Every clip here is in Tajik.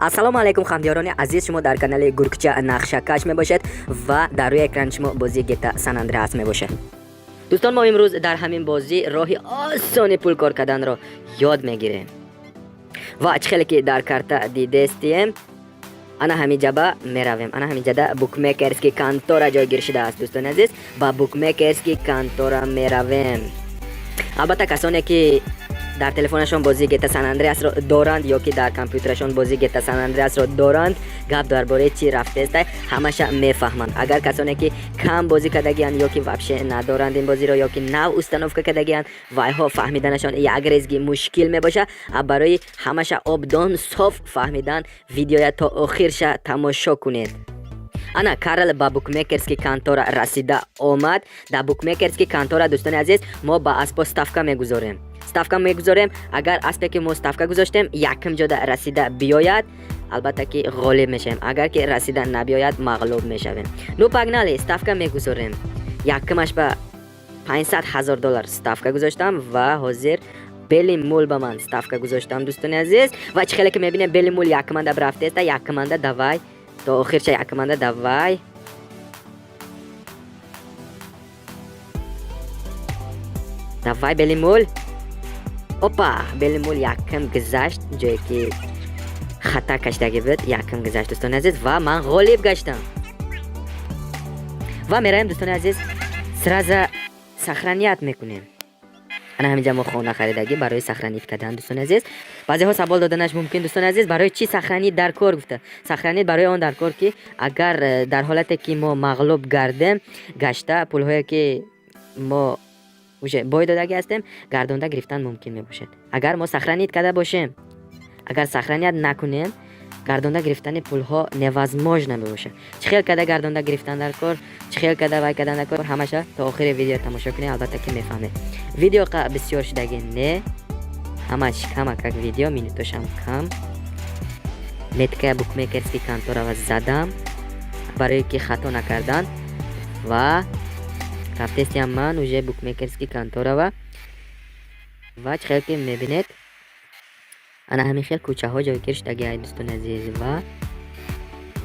ассалому алайкум хамдиёрони азиз, шумо дар канали Гуркча нақшакаш мебошед ва дар рӯи экрани шумо бозии GTA San Andreas мебошад. дӯстон, мо имрӯз дар ҳамин бозӣ роҳи осони пул кор карданро ёд мегирем. ва чӣ хеле ки дар карта дидестием, ана ҳамин ҷаба меравем. Ана ҳамин ҷада букмекерски контора ҷойгир шудааст. дӯстони азиз, ба букмекерски контора меравем. албатта касоне ки дар телефонашон бозии GTA San Andreasро доранд ё ки дар компютерашон бозии GTA San Andreasро доранд, гап дар бораи чӣ рафтест ҳамаша мефаҳманд. агар касоне ки кам бозӣ кардагиянд ё ки вообще надоранд ин бозиро ё ки нав установка кардагиянд, вайҳо фаҳмиданашон як резги мушкил мебошад. барои ҳамаша обдон соф фаҳмидан видеоя то охирша тамошо кунед. ана Карл ба букмекерски контора расида омад. дар букмекерски контора, дӯстони азиз, мо ба аспо ставка мегузорем. агар аспе ки мо ставка гузоштем якм ҷода расида биёяд, албатта ки ғолиб мешавем. агар ки расида набиёяд, мағлуб мешавем. Ну пагнали, ставка мегузорем. якмаш ба $500,000 ставка гузоштам ва ҳозир бели мул ба ман ставка гузоштам, дӯстони азиз. ва чӣ хеле ки мебинем бели мул якманда рафтеста, якманда давай то охирча якманда давай. Давай бели мул. Опа, бели мул якм гузашт, ҷое ки хата кашдаги буд, якм гузашт, дӯстони азиз, ва ман ғолиб гаштам. ва мераем, дӯстони азиз, сразу сохраният мекунем. ана ҳаминҷа мо хона харидагӣ барои сохранид кардан, дӯстони азиз. баъзеҳо савол доданаш мумкин, дӯстони азиз, барои чӣ сохранид дар кор гуфта? Сохранид барои он дар кор ки агар дар ҳолате ки мо мағлуб гардем гашта, пулҳое ки мо уже бой додаги ҳастем, гардонда гирифтан мумкин мебошад. агар мо сохранид карда бошем, агар сохраният накунем, гардонда гирифтани пулҳо невозможно мебошад. чӣ хел карда гардонда гирифтан дар кор, чӣ хел карда вай кардан дар кор, ҳамаша то охири видео тамошо кунед, албатта ки мефаҳмед. видеоқа бисёр шудаги не, ҳамач кама как видео, минутошам кам. метка букмекерски конторава задам барои ки хато накардан ва рафтестиам ман уже букмекерски конторава. ва чӣ хел ки мебинед, ана ҳамин хел кӯчаҳо ҷойгир шудагиаст, дӯстони азиз. ва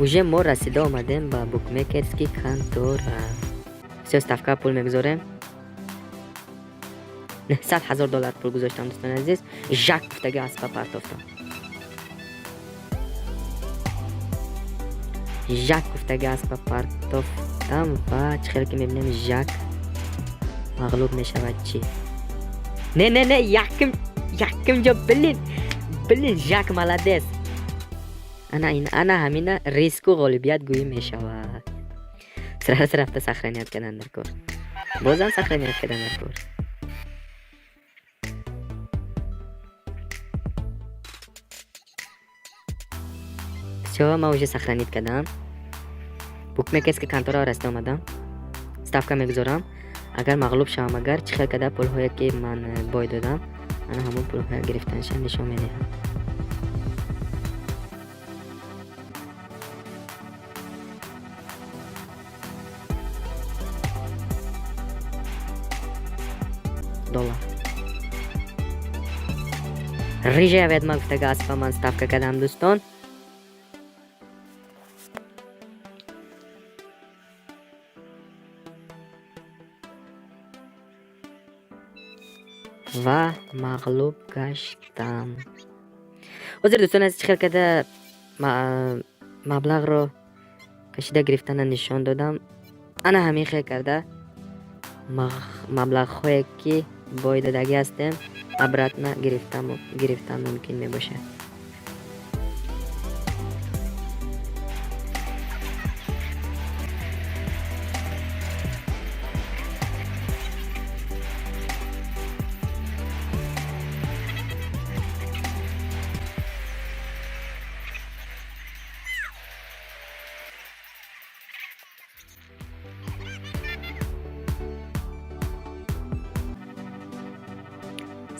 уже мо расида омадем ба букмекерски контора. все, ставка пул мегузорем. $100,000 пул гузоштам, дӯстони азиз. жак гуфтаги аспа партофтам. жак гуфтаги аспа партофтам ва чӣ хел ки мебинем жак мағлуб мешавад. чӣ? Не, якм ҷо билин, жак маладес. ана ҳамина риску ғолибият гӯӣ мешавад. сразу рафта сохраният кардан дар кор. бозам сохраният кардан дар кор. всё, ман уже сохранид кардам. букмекерски контора расида омадам. ставка мегузорам. агар мағлуб шавам, агар чӣ хел карда пулҳое ки ман бой додам, ана ҳамон пулҳоя гирифтанашон нишон медиҳам. $1. рижая ведма гуфтаги аспа ман ставка кардам, дӯстон. ва мағлуб гаштам. ҳозир дӯстони азиз, чӣ хел карда маблағро кашида гирифтана нишон додам. ана ҳамин хел карда маблағҳое ки бой додаги ҳастем обратно гирифтан мумкин мебошад.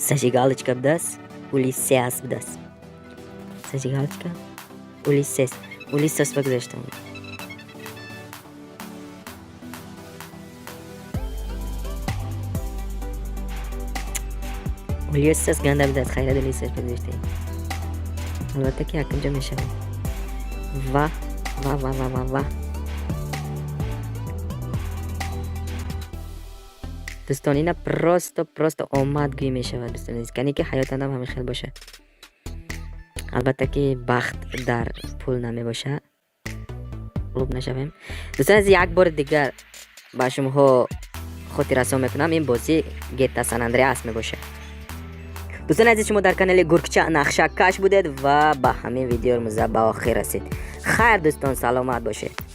Зажигалочка бдас, Улиссес бдас. Зажигалочка, Улиссес гузоштам. Улиссес ганда бдас, хайрат Улиссес гузоштам. البته که یکم جا میشه و و و و و و دوستان اینا پراست آمدگویی می شود دوستان. کنی که حیاتان هم همین خیلی باشه. البته که بخت در پول نمی باشه، غلوب نشویم دوستان. از یک بار دیگر با شما خاطر رسانی میکنم این بازی گتا سان اندریاس می باشه. دوستان عزیز شما در کانال گرگچه نقشه کش بودید و با همین ویدیو مزه به آخر رسید. خیر دوستان، سلامت باشید.